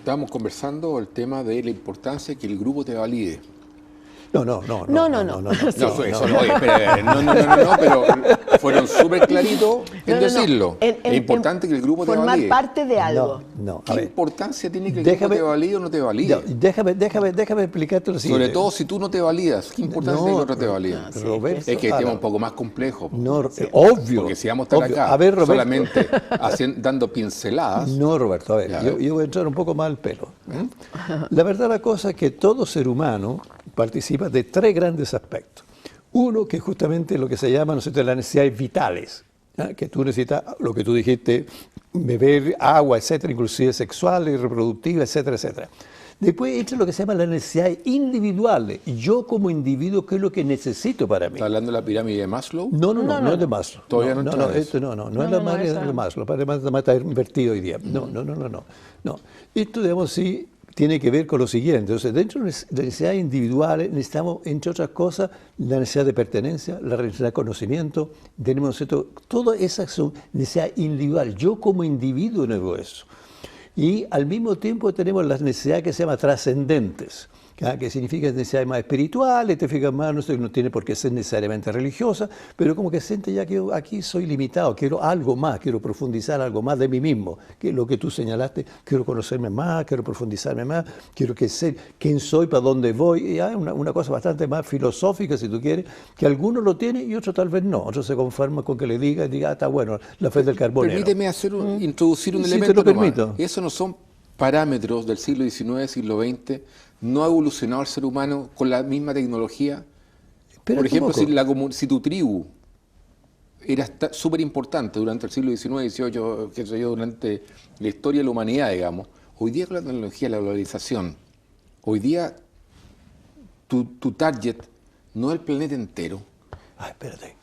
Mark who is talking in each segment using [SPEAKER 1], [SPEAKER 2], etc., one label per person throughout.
[SPEAKER 1] Estábamos conversando el tema de la importancia que el grupo te valide.
[SPEAKER 2] No.
[SPEAKER 1] Oye, espera, no, pero fueron súper claritos en decirlo. Es importante que el grupo te valide.
[SPEAKER 3] Formar parte de algo.
[SPEAKER 1] ¿Qué importancia tiene que el grupo te valide o no te valide?
[SPEAKER 2] Déjame explicarte lo siguiente.
[SPEAKER 1] Sobre todo si tú no te validas, ¿qué importancia tiene que otro te valide?
[SPEAKER 2] Roberto,
[SPEAKER 1] es que es tema un poco más complejo.
[SPEAKER 2] Obvio.
[SPEAKER 1] Porque si vamos a estar acá
[SPEAKER 2] a ver, Roberto,
[SPEAKER 1] solamente dando pinceladas.
[SPEAKER 2] No, Roberto, a ver, yo voy a entrar un poco más al pelo. La verdad la cosa es que todo ser humano participa de tres grandes aspectos. Uno, que es justamente lo que se llama, ¿no sé, las necesidades vitales, ¿eh? Que tú necesitas, lo que tú dijiste, beber agua, etcétera, inclusive sexuales, reproductivas, etcétera, etcétera. Después entra lo que se llama las necesidades individuales. Yo como individuo, ¿qué es lo que necesito para mí?
[SPEAKER 1] ¿Estás hablando de la pirámide de Maslow?
[SPEAKER 2] No es de Maslow.
[SPEAKER 1] Todavía no
[SPEAKER 2] es la pirámide de Maslow. Además está invertido hoy día. No. Esto, digamos, sí tiene que ver con lo siguiente. Entonces, dentro de las necesidades individuales necesitamos, entre otras cosas, la necesidad de pertenencia, la necesidad de conocimiento. Tenemos, ¿cierto? Todas esas son necesidades individuales. Yo como individuo nego eso. Y al mismo tiempo tenemos las necesidades que se llaman trascendentes, que significa necesidades más espirituales, te fijas más, no tiene por qué ser necesariamente religiosa, pero como que siente ya que aquí soy limitado, quiero algo más, quiero profundizar algo más de mí mismo, que es lo que tú señalaste, quiero conocerme más, quiero profundizarme más, quiero que sé quién soy, para dónde voy, y hay una cosa bastante más filosófica, si tú quieres, que algunos lo tienen y otros tal vez no, otros se conforman con que le diga, está bueno, la fe del carbonero.
[SPEAKER 1] Permíteme introducir un elemento.
[SPEAKER 2] Sí, te lo permito.
[SPEAKER 1] Eso no son parámetros del siglo XIX, siglo XX. ¿No ha evolucionado el ser humano con la misma tecnología?
[SPEAKER 2] Pero
[SPEAKER 1] por ejemplo, si tu tribu era súper importante durante el siglo XIX, XVIII, qué sé yo, durante la historia de la humanidad, digamos, hoy día con la tecnología, la globalización, hoy día tu target no es el planeta entero.
[SPEAKER 2] Ay, espérate.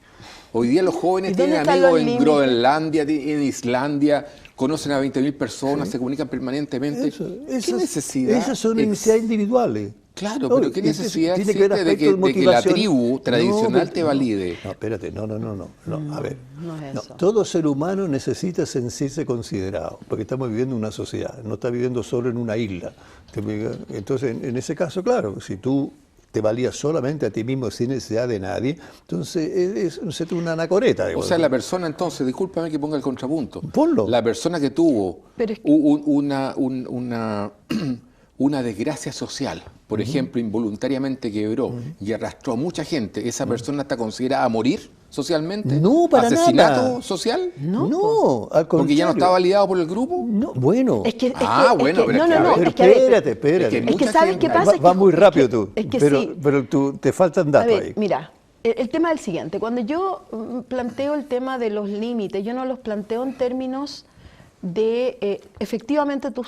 [SPEAKER 1] Hoy día los jóvenes tienen amigos en Groenlandia, en Islandia, conocen a 20.000 personas, se comunican permanentemente. ¿Qué necesidad?
[SPEAKER 2] Esas son necesidades individuales.
[SPEAKER 1] Claro, pero ¿qué necesidad existe de que la tribu tradicional te valide?
[SPEAKER 2] No, espérate, no. A ver,
[SPEAKER 3] no es eso.
[SPEAKER 2] Todo ser humano necesita sentirse considerado, porque estamos viviendo en una sociedad, no está viviendo solo en una isla. Entonces, en ese caso, claro, si tú te valías solamente a ti mismo sin necesidad de nadie, entonces es una anacoreta.
[SPEAKER 1] O sea, la persona entonces, discúlpame que ponga el contrapunto.
[SPEAKER 2] Ponlo.
[SPEAKER 1] La persona que tuvo una desgracia social, por ejemplo, involuntariamente quebró y arrastró a mucha gente, ¿esa persona está considerada a morir socialmente?
[SPEAKER 2] No, para nada.
[SPEAKER 1] ¿Asesinato social?
[SPEAKER 2] No, al contrario.
[SPEAKER 1] ¿Porque ya no está validado por el grupo?
[SPEAKER 2] No, bueno.
[SPEAKER 3] Espérate.
[SPEAKER 1] Es
[SPEAKER 3] que ¿sabes qué pasa?
[SPEAKER 2] Va muy rápido tú.
[SPEAKER 3] Sí.
[SPEAKER 2] Pero te faltan datos ahí.
[SPEAKER 3] Mira, el tema es el siguiente. Cuando yo planteo el tema de los límites, yo no los planteo en términos de, efectivamente tú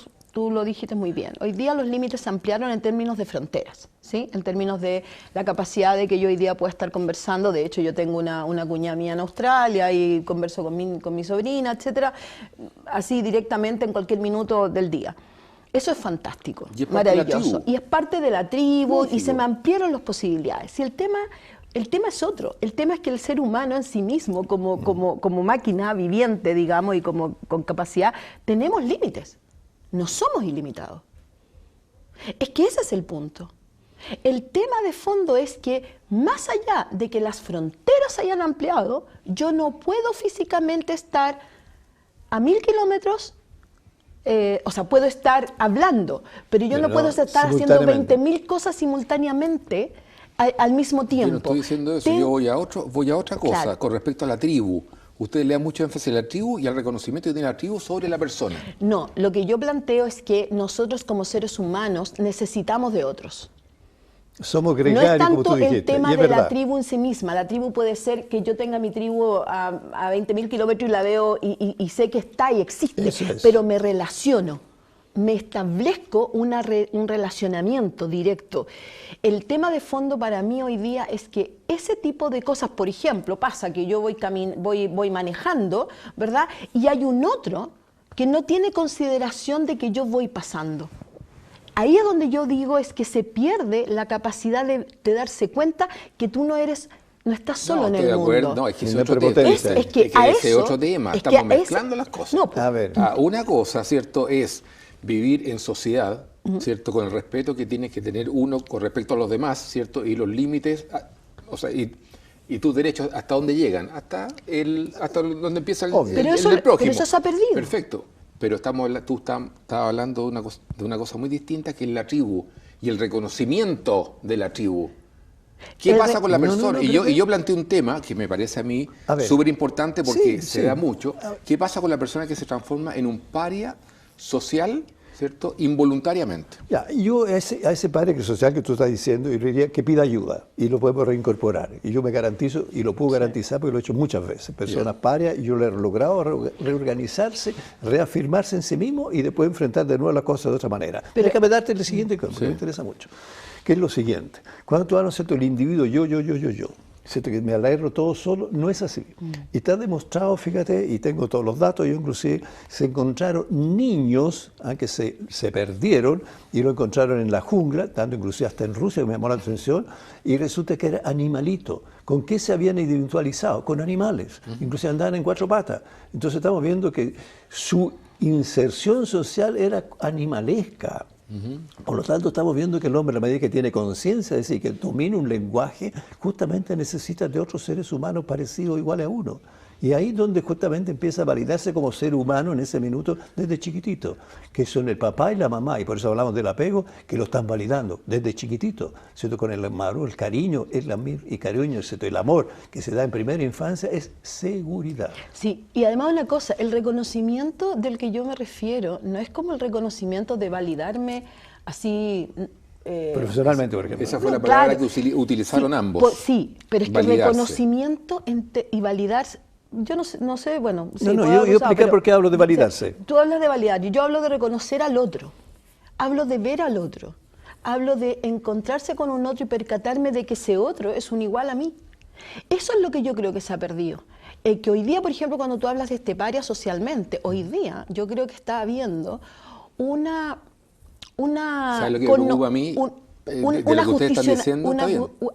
[SPEAKER 3] lo dijiste muy bien. Hoy día los límites se ampliaron en términos de fronteras, ¿sí? En términos de la capacidad de que yo hoy día pueda estar conversando. De hecho, yo tengo una cuñada mía en Australia y converso con mi sobrina, etcétera, así directamente en cualquier minuto del día. Eso es fantástico, maravilloso. Y es parte de la tribu. Lógico. Y se me ampliaron las posibilidades. Y el tema es otro. El tema es que el ser humano en sí mismo, como máquina viviente, digamos, y con capacidad, tenemos límites. No somos ilimitados. Es que ese es el punto. El tema de fondo es que más allá de que las fronteras se hayan ampliado, yo no puedo físicamente estar a 1000 kilómetros, o sea, puedo estar hablando, pero yo no puedo estar haciendo 20.000 cosas simultáneamente al mismo tiempo.
[SPEAKER 1] Yo no estoy diciendo eso, yo voy a otra cosa, claro, con respecto a la tribu. Ustedes le dan mucho énfasis a la tribu y al reconocimiento que tiene la tribu sobre la persona.
[SPEAKER 3] No, lo que yo planteo es que nosotros como seres humanos necesitamos de otros.
[SPEAKER 2] Somos gregarios, como tú dijiste.
[SPEAKER 3] No es tanto el tema de la tribu en sí misma. La tribu puede ser que yo tenga mi tribu a 20.000 kilómetros y la veo y sé que está y existe, pero me relaciono. Me establezco un relacionamiento directo. El tema de fondo para mí hoy día es que ese tipo de cosas, por ejemplo, pasa que yo voy manejando, ¿verdad? Y hay un otro que no tiene consideración de que yo voy pasando. Ahí es donde yo digo es que se pierde la capacidad de darse cuenta que tú no estás solo en el mundo.
[SPEAKER 1] No, es que es otro tema.
[SPEAKER 3] Es que a eso,
[SPEAKER 1] otro tema. Estamos mezclando las cosas.
[SPEAKER 3] No,
[SPEAKER 1] a ver. Una cosa, ¿cierto? Es vivir en sociedad, ¿cierto? Con el respeto que tienes que tener uno con respecto a los demás, ¿cierto? Y los límites, o sea, y tus derechos, ¿hasta dónde llegan? Hasta donde empieza el del prójimo.
[SPEAKER 3] Pero eso se ha perdido.
[SPEAKER 1] Perfecto. Pero tú estabas hablando de una cosa muy distinta, que es la tribu y el reconocimiento de la tribu. ¿Qué pasa con la persona? Y yo planteé un tema que me parece a mí súper importante porque se da mucho. ¿Qué pasa con la persona que se transforma en un paria social, ¿cierto? Involuntariamente.
[SPEAKER 2] Ya, yo a ese paria social que tú estás diciendo, yo le diría que pida ayuda y lo podemos reincorporar. Y yo me garantizo, y lo puedo garantizar porque lo he hecho muchas veces. Personas parias, y yo le he logrado reorganizarse, reafirmarse en sí mismo y después enfrentar de nuevo las cosas de otra manera. Pero déjame darte el siguiente cosa, que me interesa mucho, que es lo siguiente. Cuando tú hablas, ¿cierto?, el individuo yo, ¿cierto?, que me alegro todo solo, no es así. Y está demostrado, fíjate, y tengo todos los datos, yo inclusive, se encontraron niños que se perdieron y lo encontraron en la jungla, tanto inclusive hasta en Rusia, que me llamó la atención, y resulta que era animalito. ¿Con qué se habían individualizado? Con animales, inclusive andaban en 4 patas. Entonces estamos viendo que su inserción social era animalesca. Por lo tanto, estamos viendo que el hombre, a la medida que tiene conciencia, es decir, que domina un lenguaje, justamente necesita de otros seres humanos parecidos o iguales a uno. Y ahí es donde justamente empieza a validarse como ser humano en ese minuto desde chiquitito, que son el papá y la mamá, y por eso hablamos del apego, que lo están validando desde chiquitito, ¿cierto? Con el amor, el cariño, el amor que se da en primera infancia es seguridad.
[SPEAKER 3] Sí, y además una cosa, el reconocimiento del que yo me refiero no es como el reconocimiento de validarme así...
[SPEAKER 2] profesionalmente, por ejemplo.
[SPEAKER 1] Esa fue la palabra que utilizaron ambos.
[SPEAKER 3] Sí, pero es que el reconocimiento y validarse... Yo no sé, bueno... Sí,
[SPEAKER 2] yo explicar por qué hablo de validarse.
[SPEAKER 3] Tú hablas de validar, y yo hablo de reconocer al otro, hablo de ver al otro, hablo de encontrarse con un otro y percatarme de que ese otro es un igual a mí. Eso es lo que yo creo que se ha perdido. Que hoy día, por ejemplo, cuando tú hablas de este paria socialmente, hoy día yo creo que está habiendo una
[SPEAKER 1] ¿sabes lo que me preocupa a mí?
[SPEAKER 3] Un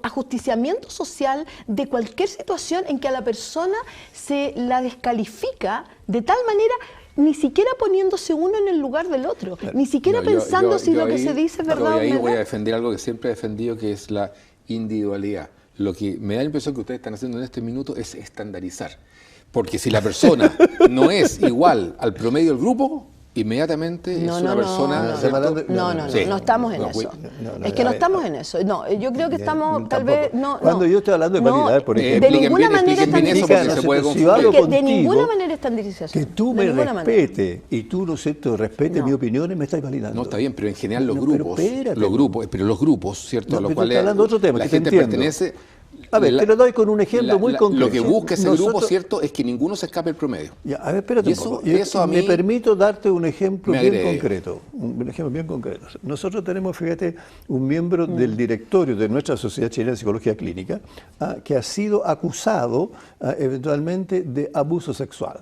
[SPEAKER 3] ajusticiamiento social de cualquier situación en que a la persona se la descalifica de tal manera, ni siquiera poniéndose uno en el lugar del otro, ni siquiera pensando si lo que se dice es verdad o no.
[SPEAKER 1] Yo ahí voy a defender algo que siempre he defendido, que es la individualidad. Lo que me da la impresión que ustedes están haciendo en este minuto es estandarizar. Porque si la persona no es igual al promedio del grupo, inmediatamente es una persona...
[SPEAKER 3] No estamos en eso. Es que no estamos en eso. No, yo creo que estamos, tal vez...
[SPEAKER 2] Cuando yo estoy hablando de validar, por ejemplo...
[SPEAKER 3] De ninguna manera de ninguna manera estandarización.
[SPEAKER 2] Que tú me respetes y tú, ¿no es cierto?, respetes mis opiniones, me estás validando.
[SPEAKER 1] No, está bien, pero en general los grupos, ¿cierto?, a los cuales la gente pertenece...
[SPEAKER 2] A ver, te lo doy con un ejemplo muy concreto.
[SPEAKER 1] Lo que busca ese grupo, ¿cierto?, es que ninguno se escape el promedio.
[SPEAKER 2] Ya, a ver, espérate un poco. Eso a mí me permito darte un ejemplo bien concreto. Un ejemplo bien concreto. Nosotros tenemos, fíjate, un miembro del directorio de nuestra Sociedad Chilena de Psicología Clínica que ha sido acusado eventualmente de abuso sexual.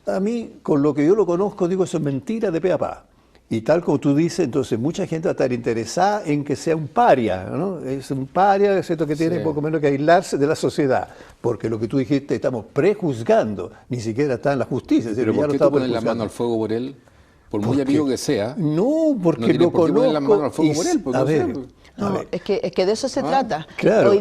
[SPEAKER 2] A mí, con lo que yo lo conozco, digo, eso es mentira de pe a pa. Y tal como tú dices, entonces mucha gente va a estar interesada en que sea un paria, ¿no? Es un paria, ¿cierto?, que tiene poco menos que aislarse de la sociedad, porque lo que tú dijiste, estamos prejuzgando, ni siquiera está en la justicia.
[SPEAKER 1] ¿Pero por qué tú pones la mano al fuego por él? Por muy amigo que sea.
[SPEAKER 2] No, porque lo conozco.
[SPEAKER 1] Poner la mano al fuego por él.
[SPEAKER 2] A ver,
[SPEAKER 3] es que de eso se trata.
[SPEAKER 2] Claro,
[SPEAKER 3] hoy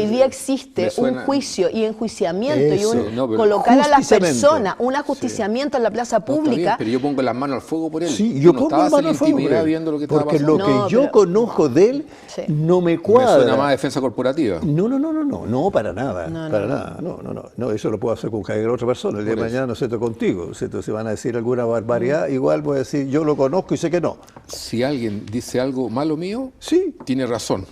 [SPEAKER 3] día existe un juicio y enjuiciamiento y colocar a la persona, un ajusticiamiento en la plaza pública.
[SPEAKER 1] Bien, pero yo pongo las manos al fuego por él.
[SPEAKER 2] Sí, yo pongo las manos al fuego por él.
[SPEAKER 1] Viendo lo que
[SPEAKER 2] porque lo que yo conozco de él no me cuadra.
[SPEAKER 1] Me suena más defensa corporativa.
[SPEAKER 2] No, para nada. No, eso lo puedo hacer con cualquier otra persona. El día de mañana, no sé, contigo. Si van a decir alguna barbaridad, igual voy a decir, yo lo conozco y sé que no.
[SPEAKER 1] Si alguien dice algo malo mío,
[SPEAKER 2] sí,
[SPEAKER 1] tiene razón.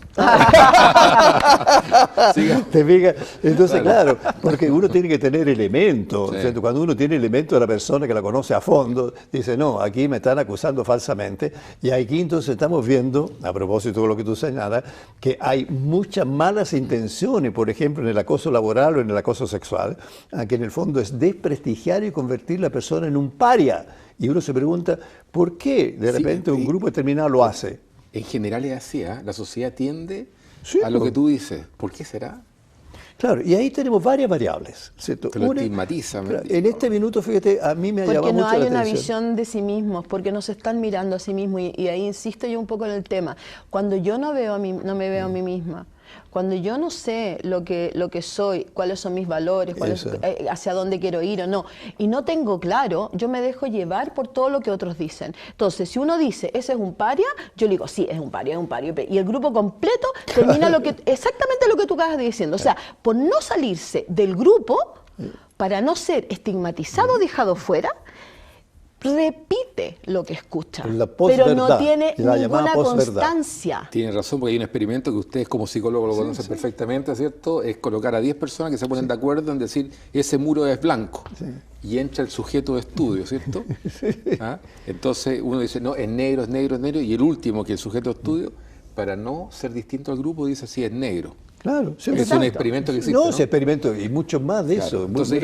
[SPEAKER 2] ¿Te fijas? Entonces, claro, porque uno tiene que tener elementos. Sí. Cuando uno tiene elementos de la persona que la conoce a fondo, dice, no, aquí me están acusando falsamente. Y aquí entonces estamos viendo, a propósito de lo que tú señalas, que hay muchas malas intenciones, por ejemplo, en el acoso laboral o en el acoso sexual, que en el fondo es desprestigiar y convertir a la persona en un paria. Y uno se pregunta, ¿por qué de repente un grupo determinado lo hace?
[SPEAKER 1] En general es así, la sociedad tiende a lo que tú dices. ¿Por qué será?
[SPEAKER 2] Claro, y ahí tenemos varias variables, ¿cierto?
[SPEAKER 1] Te lo estigmatiza.
[SPEAKER 2] Claro, en este minuto, fíjate, a mí me ha llamado
[SPEAKER 3] Porque no
[SPEAKER 2] mucho
[SPEAKER 3] hay
[SPEAKER 2] la
[SPEAKER 3] una
[SPEAKER 2] atención.
[SPEAKER 3] visión de sí mismos, porque no se están mirando a sí mismos, y ahí insisto yo un poco en el tema. Cuando yo no me veo a mí misma, cuando yo no sé lo que soy, cuáles son mis valores, hacia dónde quiero ir o no, y no tengo claro, yo me dejo llevar por todo lo que otros dicen. Entonces, si uno dice, ese es un paria, yo le digo, sí, es un paria, y el grupo completo termina exactamente lo que tú acabas de diciendo. O sea, por no salirse del grupo, para no ser estigmatizado o dejado fuera, repite lo que escucha, pero no tiene ninguna constancia.
[SPEAKER 1] Tiene razón, porque hay un experimento que ustedes como psicólogos lo conocen perfectamente, ¿cierto? Es colocar a 10 personas que se ponen de acuerdo en decir, ese muro es blanco. Y entra el sujeto de estudio, ¿cierto? ¿Ah? Entonces uno dice, no, es negro, es negro, es negro. Y el último, que es el sujeto de estudio, para no ser distinto al grupo, dice, sí, es negro.
[SPEAKER 2] Claro,
[SPEAKER 1] es un experimento que existe.
[SPEAKER 2] No, ese experimento y muchos más de eso.
[SPEAKER 1] Entonces,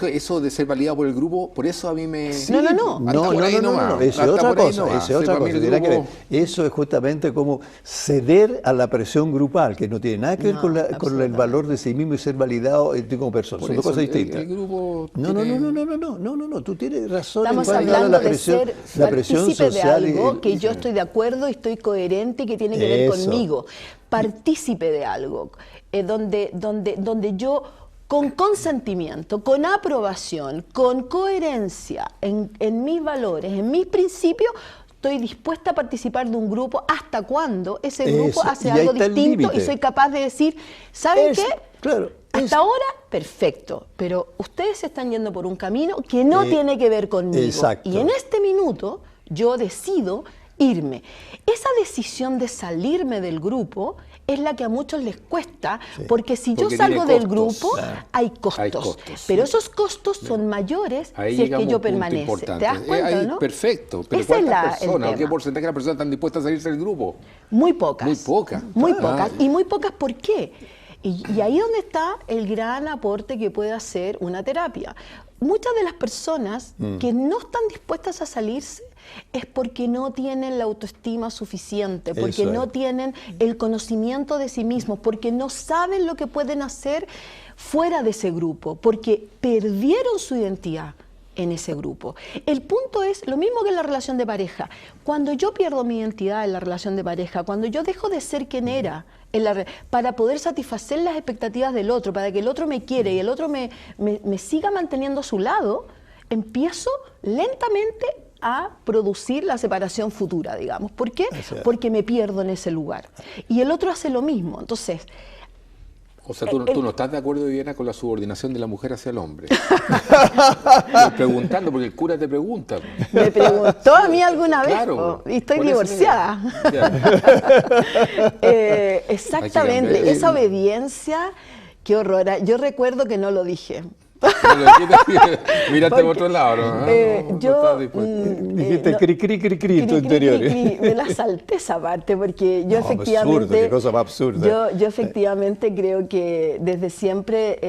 [SPEAKER 1] eso de ser validado por el grupo, por eso a mí me.
[SPEAKER 2] No. Eso es otra cosa. Tiene que ver. Eso es justamente como ceder a la presión grupal, que no tiene nada que ver con el valor de sí mismo y ser validado como persona. Son dos cosas distintas. No. Tú tienes razón.
[SPEAKER 3] Estamos hablando de ser partícipe de algo que yo estoy de acuerdo y estoy coherente y que tiene que ver conmigo. Partícipe de algo, donde yo con consentimiento, con aprobación, con coherencia en mis valores, en mis principios, estoy dispuesta a participar de un grupo hasta cuando ese grupo hace algo distinto y soy capaz de decir, ¿saben qué?
[SPEAKER 2] Claro.
[SPEAKER 3] Hasta ahora, perfecto, pero ustedes se están yendo por un camino que no tiene que ver conmigo.
[SPEAKER 2] Exacto.
[SPEAKER 3] Y en este minuto yo decido irme. Esa decisión de salirme del grupo es la que a muchos les cuesta, porque si yo salgo del grupo, hay costos. Pero esos costos son mayores si es que yo permanezco. ¿Te das cuenta, no?
[SPEAKER 1] Perfecto, pero ¿cuántas personas o qué porcentaje de las personas están dispuestas a salirse del grupo?
[SPEAKER 3] Muy pocas.
[SPEAKER 1] Muy pocas.
[SPEAKER 3] Muy pocas. ¿Y muy pocas por qué? Y ahí es donde está el gran aporte que puede hacer una terapia. Muchas de las personas que no están dispuestas a salirse es porque no tienen la autoestima suficiente, porque no tienen el conocimiento de sí mismos, porque no saben lo que pueden hacer fuera de ese grupo, porque perdieron su identidad en ese grupo. El punto es lo mismo que en la relación de pareja. Cuando yo pierdo mi identidad en la relación de pareja, cuando yo dejo de ser quien era para poder satisfacer las expectativas del otro, para que el otro me quiere y el otro me siga manteniendo a su lado, empiezo lentamente a producir la separación futura, digamos. ¿Por qué? Porque me pierdo en ese lugar. Y el otro hace lo mismo. Entonces,
[SPEAKER 1] o sea, tú no estás de acuerdo, Viviana, con la subordinación de la mujer hacia el hombre. Estoy preguntando, porque el cura te pregunta.
[SPEAKER 3] Me preguntó a mí alguna vez, y estoy divorciada. Exactamente, esa obediencia, qué horror. Yo recuerdo que no lo dije.
[SPEAKER 1] Mírate por otro lado, ¿no?
[SPEAKER 3] Yo
[SPEAKER 2] dijiste cri en tu interior.
[SPEAKER 3] Me la salté esa parte, porque yo efectivamente
[SPEAKER 2] absurdo, qué cosa más absurda.
[SPEAKER 3] Yo efectivamente creo que desde siempre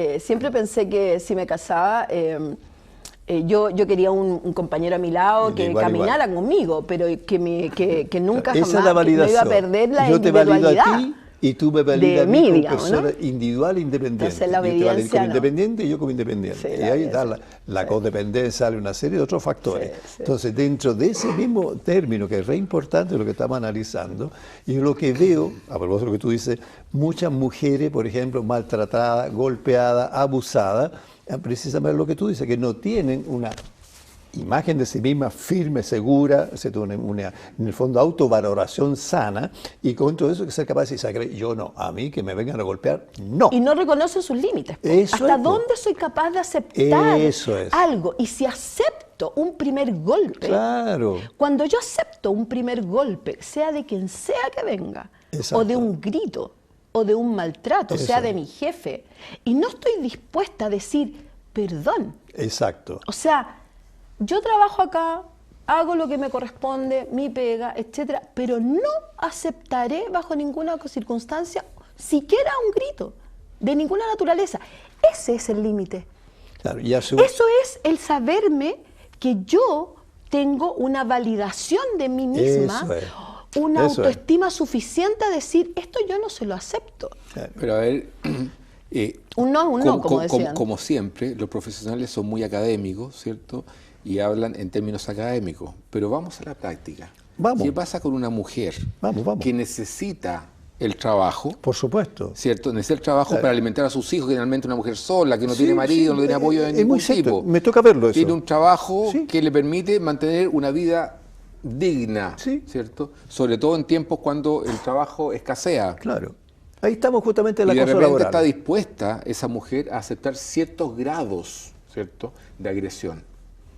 [SPEAKER 3] pensé que si me casaba yo quería un compañero a mi lado que caminara conmigo, pero que nunca jamás me iba a perder la individualidad.
[SPEAKER 2] Y tú me validas
[SPEAKER 3] a mí como
[SPEAKER 2] persona individual e independiente.
[SPEAKER 3] Entonces, la obediencia,
[SPEAKER 2] yo te como independiente y yo como independiente. Y ahí da la codependencia, sale una serie de otros factores. Entonces, dentro de ese mismo término, que es re importante lo que estamos analizando, y lo que veo, a propósito de lo que tú dices, muchas mujeres, por ejemplo, maltratadas, golpeadas, abusadas, precisamente lo que tú dices, que no tienen una imagen de sí misma firme, segura, en el fondo autovaloración sana, y con todo eso que ser capaz de decir, yo no, a mí que me vengan a golpear, no.
[SPEAKER 3] Y no reconocen sus límites. ¿Hasta dónde soy capaz de aceptar algo? Y si acepto un primer golpe, cuando yo acepto un primer golpe, sea de quien sea que venga, o de un grito, o de un maltrato, sea de mi jefe, y no estoy dispuesta a decir perdón. O sea, yo trabajo acá, hago lo que me corresponde, mi pega, etcétera, pero no aceptaré bajo ninguna circunstancia siquiera un grito de ninguna naturaleza. Ese es el límite. Eso es el saberme que yo tengo una validación de mí misma, una autoestima suficiente a decir, esto yo no se lo acepto.
[SPEAKER 1] Pero a ver,
[SPEAKER 3] Un no es un no, como decían.
[SPEAKER 1] Como siempre, los profesionales son muy académicos, ¿cierto? Y hablan en términos académicos. Pero vamos a la práctica.
[SPEAKER 2] Vamos.
[SPEAKER 1] ¿Qué pasa con una mujer
[SPEAKER 2] Vamos.
[SPEAKER 1] que necesita el trabajo?
[SPEAKER 2] Por supuesto.
[SPEAKER 1] ¿Cierto? Necesita el trabajo para alimentar a sus hijos, generalmente una mujer sola, que no
[SPEAKER 2] Sí,
[SPEAKER 1] tiene marido,
[SPEAKER 2] sí,
[SPEAKER 1] no tiene apoyo de
[SPEAKER 2] es
[SPEAKER 1] ningún
[SPEAKER 2] muy cierto.
[SPEAKER 1] tipo.
[SPEAKER 2] Me toca verlo eso.
[SPEAKER 1] Tiene un trabajo
[SPEAKER 2] Sí.
[SPEAKER 1] que le permite mantener una vida digna,
[SPEAKER 2] Sí.
[SPEAKER 1] ¿cierto? Sobre todo en tiempos cuando el trabajo escasea.
[SPEAKER 2] Claro. Ahí estamos justamente en la
[SPEAKER 1] Y de
[SPEAKER 2] cosa
[SPEAKER 1] repente
[SPEAKER 2] laboral.
[SPEAKER 1] está dispuesta esa mujer a aceptar ciertos grados, ¿cierto?, de agresión.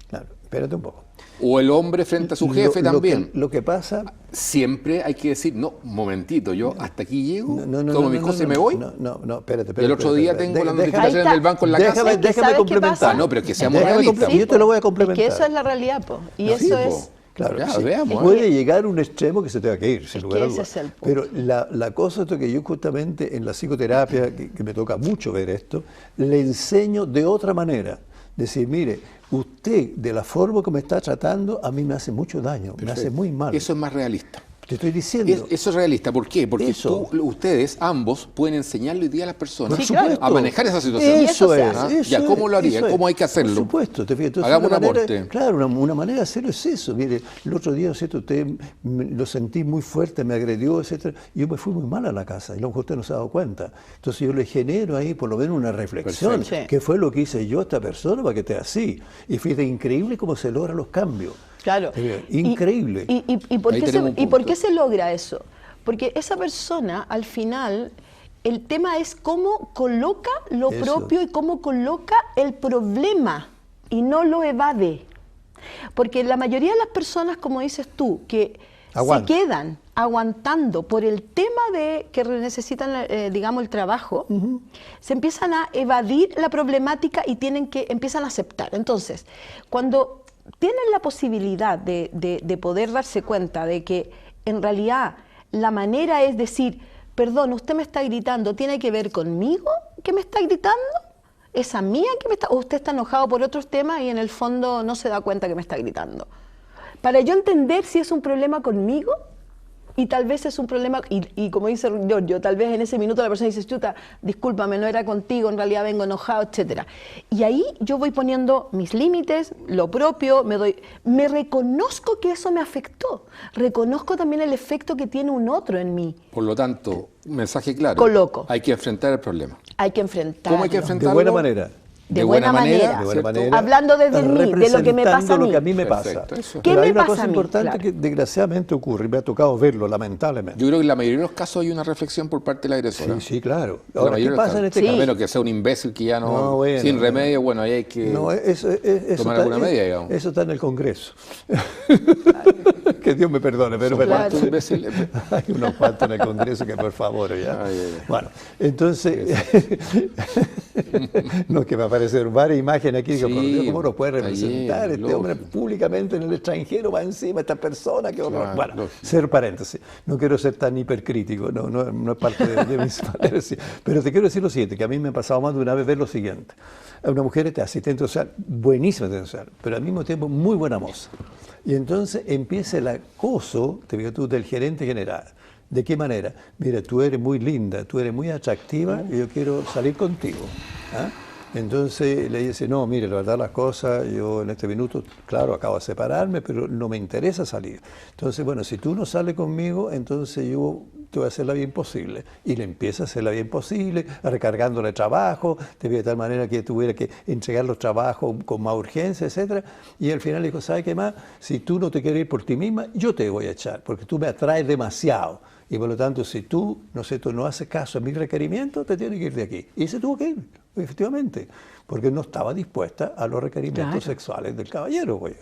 [SPEAKER 2] Claro, espérate un poco.
[SPEAKER 1] O el hombre frente a su jefe también.
[SPEAKER 2] Lo que pasa...
[SPEAKER 1] Siempre hay que decir, no, un momentito, yo hasta aquí llego,
[SPEAKER 2] No,
[SPEAKER 1] tomo mis cosas y me voy.
[SPEAKER 2] No, espérate.
[SPEAKER 1] Y el otro día tengo las notificaciones del banco en la casa.
[SPEAKER 3] ¿sabes
[SPEAKER 2] Déjame
[SPEAKER 3] qué
[SPEAKER 2] complementar.
[SPEAKER 3] pasa?
[SPEAKER 1] Ah, no, pero que seamos
[SPEAKER 2] Déjame
[SPEAKER 1] realistas.
[SPEAKER 2] complementar. Yo te lo voy a
[SPEAKER 3] Es
[SPEAKER 2] complementar.
[SPEAKER 3] que eso es la realidad, po. Y
[SPEAKER 1] No,
[SPEAKER 3] eso
[SPEAKER 1] sí,
[SPEAKER 3] es...
[SPEAKER 1] po.
[SPEAKER 2] Claro,
[SPEAKER 1] Ya,
[SPEAKER 2] sí.
[SPEAKER 1] veamos,
[SPEAKER 2] Puede llegar a un extremo que se tenga que ir, sin
[SPEAKER 3] Es
[SPEAKER 2] lugar
[SPEAKER 3] que
[SPEAKER 2] a
[SPEAKER 3] ese
[SPEAKER 2] dudas.
[SPEAKER 3] es el punto.
[SPEAKER 2] Pero la cosa es que yo justamente en la psicoterapia, que me toca mucho ver esto, le enseño de otra manera. Decir, mire, usted de la forma que me está tratando, a mí me hace mucho daño, me hace muy mal.
[SPEAKER 1] Eso es más realista.
[SPEAKER 2] Te estoy diciendo.
[SPEAKER 1] Eso es realista. ¿Por qué? Porque
[SPEAKER 2] Eso.
[SPEAKER 1] ustedes, ambos, pueden enseñarle hoy día a las personas
[SPEAKER 2] Por supuesto.
[SPEAKER 1] a manejar esa situación.
[SPEAKER 3] Y eso se
[SPEAKER 2] es.
[SPEAKER 3] hace.
[SPEAKER 2] Eso
[SPEAKER 1] Ya, ¿cómo lo haría?
[SPEAKER 2] eso es.
[SPEAKER 1] ¿Cómo hay que hacerlo?
[SPEAKER 2] Por supuesto. Te fijas, entonces,
[SPEAKER 1] Hagamos un
[SPEAKER 2] manera-
[SPEAKER 1] aporte.
[SPEAKER 2] Claro, una manera de hacerlo es eso. Mire, el otro día, ¿cierto? Usted lo sentí muy fuerte, me agredió, etcétera. Y yo me fui muy mal a la casa y a lo mejor usted no se ha dado cuenta. Entonces yo le genero ahí por lo menos una reflexión.
[SPEAKER 3] Perfecto. Sí.
[SPEAKER 2] ¿Qué fue lo que hice yo a esta persona para que esté así? Y fíjate, increíble cómo se logran los cambios.
[SPEAKER 3] Claro.
[SPEAKER 2] Increíble.
[SPEAKER 3] ¿Y por
[SPEAKER 1] Ahí
[SPEAKER 3] qué
[SPEAKER 1] tenemos un
[SPEAKER 3] y por
[SPEAKER 1] punto.
[SPEAKER 3] qué se logra eso? Porque esa persona, al final, el tema es cómo coloca lo
[SPEAKER 2] Eso.
[SPEAKER 3] propio y cómo coloca el problema y no lo evade. Porque la mayoría de las personas, como dices tú, que
[SPEAKER 2] Aguanta.
[SPEAKER 3] se quedan aguantando por el tema de que necesitan, digamos, el trabajo, se empiezan a evadir la problemática y empiezan a aceptar. Entonces, cuando tienen la posibilidad de poder darse cuenta de que en realidad la manera es decir, perdón, usted me está gritando, ¿tiene que ver conmigo que me está gritando? ¿Es a mí que me está? ¿O usted está enojado por otros temas y en el fondo no se da cuenta que me está gritando? Para yo entender si es un problema conmigo y tal vez es un problema, y como dice Giorgio, tal vez en ese minuto la persona dice, chuta, discúlpame, no era contigo, en realidad vengo enojado, etcétera. Y ahí yo voy poniendo mis límites, lo propio, me reconozco que eso me afectó, reconozco también el efecto que tiene un otro en mí.
[SPEAKER 1] Por lo tanto, un mensaje claro.
[SPEAKER 3] Coloco.
[SPEAKER 1] Hay que enfrentar el problema.
[SPEAKER 3] Hay que enfrentarlo.
[SPEAKER 1] ¿Cómo hay que
[SPEAKER 2] De
[SPEAKER 1] enfrentarlo?
[SPEAKER 2] buena manera.
[SPEAKER 3] De buena manera.
[SPEAKER 2] De buena
[SPEAKER 1] ¿cierto?
[SPEAKER 2] manera.
[SPEAKER 3] Hablando desde mí, de lo que me pasa a
[SPEAKER 2] representando
[SPEAKER 3] mí.
[SPEAKER 2] lo que a mí me
[SPEAKER 1] Perfecto,
[SPEAKER 2] pasa.
[SPEAKER 1] eso.
[SPEAKER 3] ¿Qué
[SPEAKER 2] Pero
[SPEAKER 3] me
[SPEAKER 2] hay una
[SPEAKER 3] pasa
[SPEAKER 2] cosa
[SPEAKER 3] a mí?
[SPEAKER 2] importante
[SPEAKER 3] Claro.
[SPEAKER 2] que desgraciadamente ocurre, y me ha tocado verlo, lamentablemente.
[SPEAKER 1] Yo creo que en la mayoría de los casos hay una reflexión por parte de la agresora.
[SPEAKER 2] Sí, claro.
[SPEAKER 1] En la
[SPEAKER 2] Ahora,
[SPEAKER 1] mayoría
[SPEAKER 2] ¿qué
[SPEAKER 1] de los
[SPEAKER 2] pasa en
[SPEAKER 1] casos.
[SPEAKER 2] este
[SPEAKER 3] Sí.
[SPEAKER 1] A
[SPEAKER 2] caso?
[SPEAKER 1] menos que sea un imbécil que ya no,
[SPEAKER 2] No, bueno,
[SPEAKER 1] sin
[SPEAKER 2] no.
[SPEAKER 1] remedio, bueno, ahí hay que...
[SPEAKER 2] No, eso
[SPEAKER 1] tomar alguna medida, digamos.
[SPEAKER 2] eso está en el Congreso. Que Dios me perdone, pero
[SPEAKER 1] Son
[SPEAKER 3] Claro.
[SPEAKER 1] cuantos imbéciles.
[SPEAKER 2] hay unos cuantos en el Congreso que por favor ya.
[SPEAKER 1] Ay, ay, ay.
[SPEAKER 2] Bueno, entonces, no, que me aparecieron varias imágenes aquí, digo,
[SPEAKER 1] Sí,
[SPEAKER 2] por Dios, ¿cómo nos puede representar
[SPEAKER 1] ayer,
[SPEAKER 2] este hombre
[SPEAKER 1] lógico.
[SPEAKER 2] públicamente en el extranjero, va encima esta persona, qué horror.
[SPEAKER 1] Claro,
[SPEAKER 2] Bueno,
[SPEAKER 1] lógico.
[SPEAKER 2] ser paréntesis, no quiero ser tan hipercrítico, no es parte de mis maneras, pero te quiero decir lo siguiente, que a mí me ha pasado más de una vez ver lo siguiente. Una mujer asistente social, buenísima asistente social, pero al mismo tiempo muy buena moza. Y entonces empieza el acoso, te digo tú, del gerente general. ¿De qué manera? Mira, tú eres muy linda, tú eres muy atractiva y yo quiero salir contigo. ¿Ah? Entonces le dice, no, mire, la verdad las cosas, yo en este minuto, claro, acabo de separarme, pero no me interesa salir. Entonces, bueno, si tú no sales conmigo, entonces yo te voy a hacer la vida imposible. Y le empieza a hacer la vida imposible, recargándole trabajo, te ve de tal manera que tuviera que entregar los trabajos con más urgencia, etc. Y al final le dijo, ¿sabes qué más? Si tú no te quieres ir por ti misma, yo te voy a echar, porque tú me atraes demasiado. Y por lo tanto, si tú, ¿no es cierto?, no haces caso a mis requerimientos, te tienes que ir de aquí. Y se tuvo que ir, efectivamente, porque no estaba dispuesta a los requerimientos
[SPEAKER 3] Claro.
[SPEAKER 2] sexuales del caballero, güey.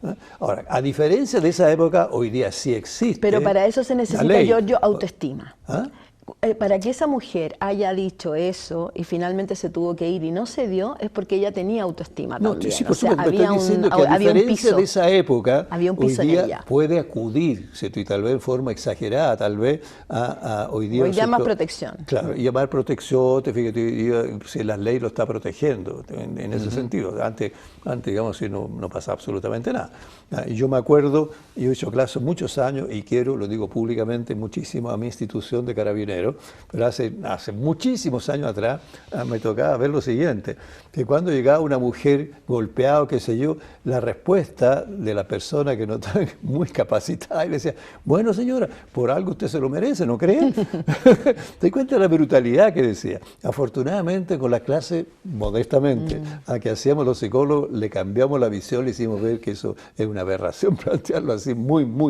[SPEAKER 2] ¿Ah? Ahora, a diferencia de esa época, hoy día sí existe.
[SPEAKER 3] Pero para eso se
[SPEAKER 2] la
[SPEAKER 3] necesita,
[SPEAKER 2] ley.
[SPEAKER 3] Giorgio, autoestima.
[SPEAKER 2] ¿Ah?
[SPEAKER 3] Para que esa mujer haya dicho eso y finalmente se tuvo que ir y no se dio, es porque ella tenía autoestima
[SPEAKER 2] No,
[SPEAKER 3] también.
[SPEAKER 2] sí, por
[SPEAKER 3] O sea,
[SPEAKER 2] supuesto, pero estoy diciendo que a
[SPEAKER 3] había un
[SPEAKER 2] diferencia
[SPEAKER 3] piso.
[SPEAKER 2] de esa época,
[SPEAKER 3] Había un
[SPEAKER 2] hoy
[SPEAKER 3] piso en
[SPEAKER 2] día
[SPEAKER 3] ella.
[SPEAKER 2] puede acudir, ¿cierto? Y tal vez en forma exagerada, tal vez, hoy día...
[SPEAKER 3] Hoy día más
[SPEAKER 2] ¿cierto?
[SPEAKER 3] protección.
[SPEAKER 2] Claro, y llamar protección, te fíjate, si la ley lo está protegiendo, en ese sentido. Antes, digamos, si no pasa absolutamente nada. Y yo me acuerdo, yo he hecho clases muchos años y quiero, lo digo públicamente, muchísimo a mi institución de carabineros, creo, pero hace muchísimos años atrás me tocaba ver lo siguiente, que cuando llegaba una mujer golpeada o qué sé yo, la respuesta de la persona que no estaba muy capacitada y le decía, bueno señora, por algo usted se lo merece, ¿no cree? ¿Te das cuenta de la brutalidad que decía? Afortunadamente con la clase, modestamente, a que hacíamos los psicólogos, le cambiamos la visión, le hicimos ver que eso es una aberración, plantearlo así,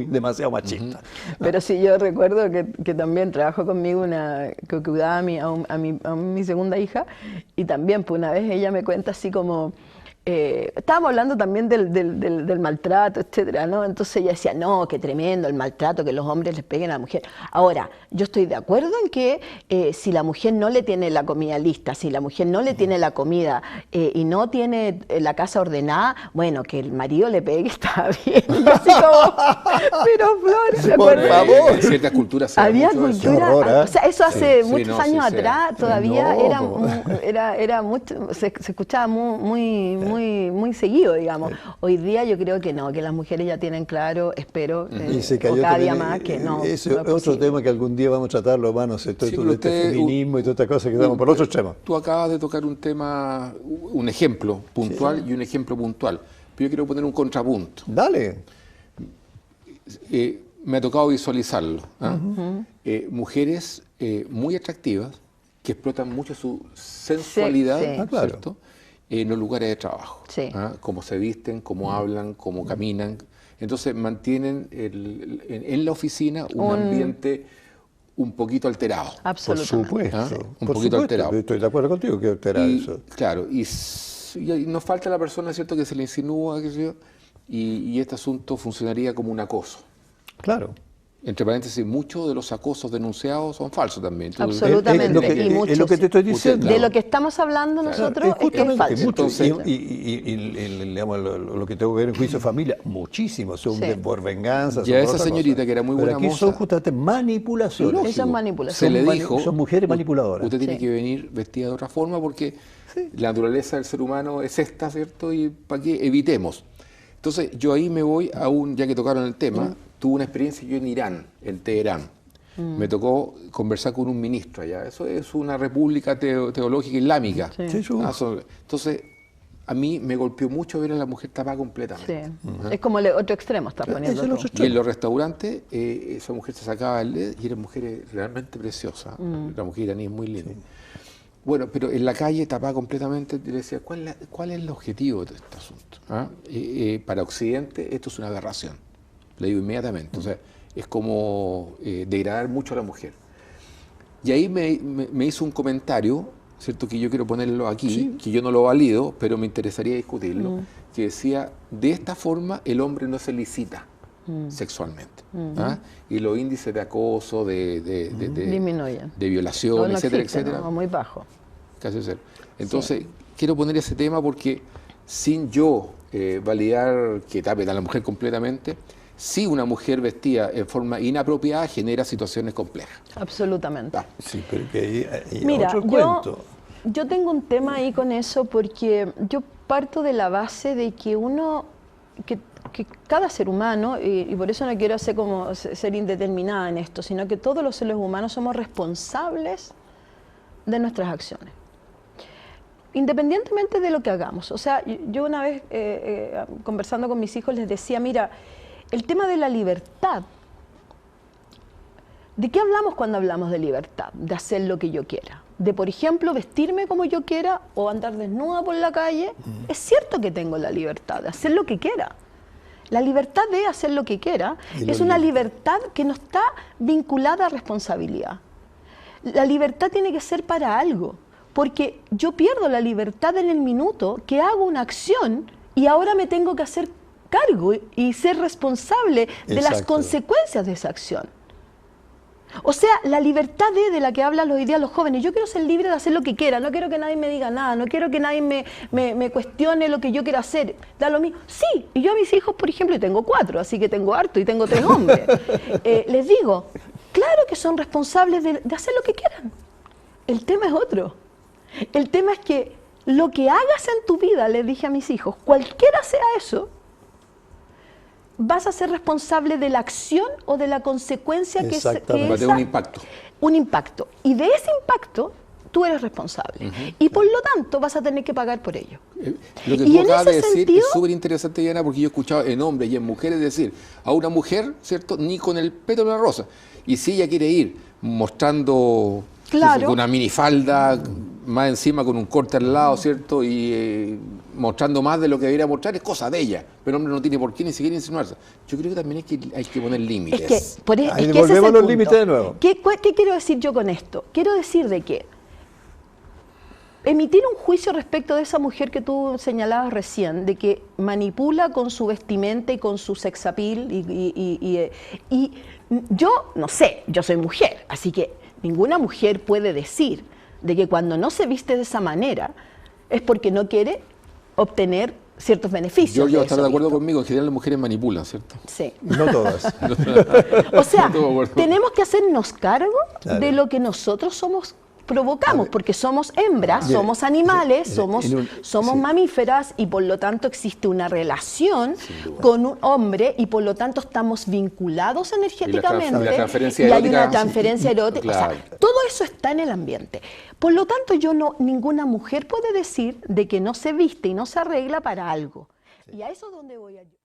[SPEAKER 2] demasiado machista.
[SPEAKER 3] Pero sí, yo recuerdo que también trabajó conmigo una que cuidaba a mi segunda hija, y también pues una vez ella me cuenta así como, estábamos hablando también del maltrato, etcétera, ¿no? Entonces ella decía, no, qué tremendo el maltrato, que los hombres les peguen a la mujer. Ahora, yo estoy de acuerdo en que si la mujer no le tiene la comida lista, si la mujer no le tiene la comida y no tiene la casa ordenada, bueno, que el marido le pegue está bien. Y yo así como, pero Flor, ¿se
[SPEAKER 2] por favor.
[SPEAKER 1] En ciertas culturas se
[SPEAKER 3] había
[SPEAKER 1] mucho eso.
[SPEAKER 3] cultura,
[SPEAKER 2] Horror, ¿eh?
[SPEAKER 3] o sea, eso hace
[SPEAKER 1] Sí,
[SPEAKER 3] muchos
[SPEAKER 1] no,
[SPEAKER 3] años
[SPEAKER 1] sí, sí.
[SPEAKER 3] atrás, todavía
[SPEAKER 2] No,
[SPEAKER 3] era mucho, se escuchaba muy seguido, digamos. Hoy día yo creo que no, que las mujeres ya tienen claro, espero,
[SPEAKER 2] Y se
[SPEAKER 3] o
[SPEAKER 2] cayó
[SPEAKER 3] cada día
[SPEAKER 2] también,
[SPEAKER 3] más que no.
[SPEAKER 2] ese
[SPEAKER 3] no es
[SPEAKER 2] otro
[SPEAKER 3] posible.
[SPEAKER 2] tema que algún día vamos a tratarlo, hermanos,
[SPEAKER 1] Sí,
[SPEAKER 2] todo
[SPEAKER 1] pero
[SPEAKER 2] este
[SPEAKER 1] usted,
[SPEAKER 2] feminismo y toda esta cosa que damos por otro extremo.
[SPEAKER 1] Tú acabas de tocar un tema, un ejemplo puntual y un ejemplo puntual. Pero yo quiero poner un contrapunto.
[SPEAKER 2] Dale.
[SPEAKER 1] Me ha tocado visualizarlo. ¿Ah? Mujeres muy atractivas que explotan mucho su sensualidad,
[SPEAKER 3] Sí, sí.
[SPEAKER 2] Ah, claro.
[SPEAKER 1] ¿cierto? En los lugares de trabajo.
[SPEAKER 3] Sí.
[SPEAKER 1] ¿Ah? Cómo se visten, cómo hablan, cómo caminan. Entonces mantienen en la oficina un ambiente un poquito alterado.
[SPEAKER 2] Por
[SPEAKER 3] Absolutamente.
[SPEAKER 2] supuesto.
[SPEAKER 1] ¿Ah? Un
[SPEAKER 2] Por
[SPEAKER 1] poquito
[SPEAKER 2] supuesto,
[SPEAKER 1] alterado.
[SPEAKER 2] estoy de acuerdo contigo que alterar
[SPEAKER 1] Y,
[SPEAKER 2] eso.
[SPEAKER 1] claro, y nos falta la persona, ¿cierto?, que se le insinúa, qué sé yo, y este asunto funcionaría como un acoso.
[SPEAKER 2] Claro.
[SPEAKER 1] Entre paréntesis, muchos de los acosos denunciados son falsos también.
[SPEAKER 3] Absolutamente.
[SPEAKER 2] Es lo que,
[SPEAKER 3] Y muchos,
[SPEAKER 2] es lo que te estoy diciendo.
[SPEAKER 3] De lo que estamos hablando nosotros es que es falso.
[SPEAKER 2] mucho.
[SPEAKER 1] Entonces-
[SPEAKER 2] Digamos, lo que tengo que ver en juicio de familia, muchísimos son
[SPEAKER 3] Sí.
[SPEAKER 2] por venganza.
[SPEAKER 1] Ya
[SPEAKER 2] son por
[SPEAKER 1] esa
[SPEAKER 2] otra
[SPEAKER 1] señorita
[SPEAKER 2] cosa.
[SPEAKER 1] que era muy
[SPEAKER 2] Pero
[SPEAKER 1] buena
[SPEAKER 2] aquí
[SPEAKER 1] moza.
[SPEAKER 2] son justamente manipulaciones.
[SPEAKER 3] Lógico. Eso es manipulación.
[SPEAKER 1] Se le
[SPEAKER 2] Son
[SPEAKER 1] dijo,
[SPEAKER 2] son mujeres manipuladoras.
[SPEAKER 1] Usted tiene
[SPEAKER 3] Sí.
[SPEAKER 1] que venir vestida de otra forma porque la naturaleza del ser humano es esta, ¿cierto? Y para que evitemos. Entonces, yo ahí me voy a ya que tocaron el tema, tuve una experiencia yo en Irán, en Teherán. Me tocó conversar con un ministro allá. Eso es una república teológica islámica.
[SPEAKER 3] Sí.
[SPEAKER 2] Sí, sí.
[SPEAKER 1] Entonces, a mí me golpeó mucho ver a la mujer tapada completamente.
[SPEAKER 3] Sí. Es como el otro extremo estás poniendo
[SPEAKER 2] Ese es el
[SPEAKER 3] tú.
[SPEAKER 2] otro
[SPEAKER 1] Y
[SPEAKER 2] extremo.
[SPEAKER 1] en los restaurantes, esa mujer se sacaba el dedo y eran mujeres realmente preciosas. La mujer iraní es muy linda. Bueno, pero en la calle tapada completamente, yo le decía, ¿cuál es el objetivo de este asunto? ¿Ah? Para Occidente esto es una aberración, le digo inmediatamente. O sea, es como degradar mucho a la mujer. Y ahí me hizo un comentario, ¿cierto?, que yo quiero ponerlo aquí, que yo no lo valido, pero me interesaría discutirlo, que decía, de esta forma el hombre no se licita sexualmente. ¿Ah? Y los índices de acoso,
[SPEAKER 3] Disminuyen.
[SPEAKER 1] de violación,
[SPEAKER 3] O no
[SPEAKER 1] etcétera,
[SPEAKER 3] existe,
[SPEAKER 1] etcétera,
[SPEAKER 3] ¿no? O muy bajo.
[SPEAKER 1] casi cero. Entonces, quiero poner ese tema porque sin yo validar que tape a la mujer completamente, sí una mujer vestida en forma inapropiada genera situaciones complejas.
[SPEAKER 3] Absolutamente.
[SPEAKER 1] Ah,
[SPEAKER 2] Sí, pero que hay
[SPEAKER 3] Mira,
[SPEAKER 2] otro cuento.
[SPEAKER 3] yo tengo un tema ahí con eso porque yo parto de la base de que que cada ser humano, y por eso no quiero ser indeterminada en esto, sino que todos los seres humanos somos responsables de nuestras acciones. Independientemente de lo que hagamos. O sea, yo una vez conversando con mis hijos les decía, mira, el tema de la libertad, ¿de qué hablamos cuando hablamos de libertad? De hacer lo que yo quiera. De, por ejemplo, vestirme como yo quiera o andar desnuda por la calle. Es cierto que tengo la libertad de hacer lo que quiera. La libertad de hacer lo que quiera es una libertad que no está vinculada a responsabilidad. La libertad tiene que ser para algo, porque yo pierdo la libertad en el minuto que hago una acción y ahora me tengo que hacer cargo y ser responsable de las
[SPEAKER 2] Exacto.
[SPEAKER 3] consecuencias de esa acción. O sea, la libertad de la que hablan hoy día los jóvenes. Yo quiero ser libre de hacer lo que quiera, no quiero que nadie me diga nada, no quiero que nadie me cuestione lo que yo quiero hacer. Da lo mismo. Sí, y yo a mis hijos, por ejemplo, y tengo 4, así que tengo harto y tengo 3 hombres. Les digo, claro que son responsables de hacer lo que quieran. El tema es otro. El tema es que lo que hagas en tu vida, les dije a mis hijos, cualquiera sea eso, vas a ser responsable de la acción o de la consecuencia que
[SPEAKER 2] Exactamente.
[SPEAKER 1] Va a tener un impacto.
[SPEAKER 3] un impacto. Y de ese impacto tú eres responsable. Y por lo tanto vas a tener que pagar por ello.
[SPEAKER 1] Lo que
[SPEAKER 3] Y
[SPEAKER 1] tú
[SPEAKER 3] en
[SPEAKER 1] acabas de
[SPEAKER 3] ese
[SPEAKER 1] decir
[SPEAKER 3] sentido-
[SPEAKER 1] es súper interesante, Diana, porque yo he escuchado en hombres y en mujeres decir a una mujer, ¿cierto? Ni con el pétalo de una rosa. Y si ella quiere ir mostrando
[SPEAKER 3] Claro.
[SPEAKER 1] con una minifalda, más encima con un corte al lado, ¿cierto? Y mostrando más de lo que debería mostrar, es cosa de ella. Pero el hombre no tiene por qué ni siquiera insinuarse. Yo creo que también hay que poner límites.
[SPEAKER 3] Es que, por,
[SPEAKER 2] Ahí
[SPEAKER 3] es que ese es
[SPEAKER 2] volvemos
[SPEAKER 3] el
[SPEAKER 2] a los
[SPEAKER 3] punto.
[SPEAKER 2] límites de nuevo.
[SPEAKER 3] ¿Qué quiero decir yo con esto? Quiero decir de que emitir un juicio respecto de esa mujer que tú señalabas recién, de que manipula con su vestimenta y con su sex appeal, y yo no sé, yo soy mujer, así que ninguna mujer puede decir de que cuando no se viste de esa manera es porque no quiere obtener ciertos beneficios.
[SPEAKER 1] Yo
[SPEAKER 3] de
[SPEAKER 1] estar
[SPEAKER 3] eso
[SPEAKER 1] de acuerdo
[SPEAKER 3] visto.
[SPEAKER 1] conmigo, en general las mujeres manipulan, ¿cierto?
[SPEAKER 3] Sí.
[SPEAKER 2] No todas.
[SPEAKER 3] O sea,
[SPEAKER 1] Estoy de acuerdo.
[SPEAKER 3] tenemos que hacernos cargo
[SPEAKER 2] Claro.
[SPEAKER 3] de lo que nosotros provocamos, porque somos hembras,
[SPEAKER 2] Bien.
[SPEAKER 3] somos animales, somos
[SPEAKER 2] Sí.
[SPEAKER 3] mamíferas, y por lo tanto existe una relación con un hombre, y por lo tanto estamos vinculados energéticamente,
[SPEAKER 1] y la transferencia
[SPEAKER 3] y hay
[SPEAKER 1] erótica,
[SPEAKER 3] una transferencia
[SPEAKER 1] sí,
[SPEAKER 3] erótica.
[SPEAKER 1] claro.
[SPEAKER 3] O sea, todo eso está en el ambiente. Por lo tanto, ninguna mujer puede decir de que no se viste y no se arregla para algo. Y a eso es donde voy a yo.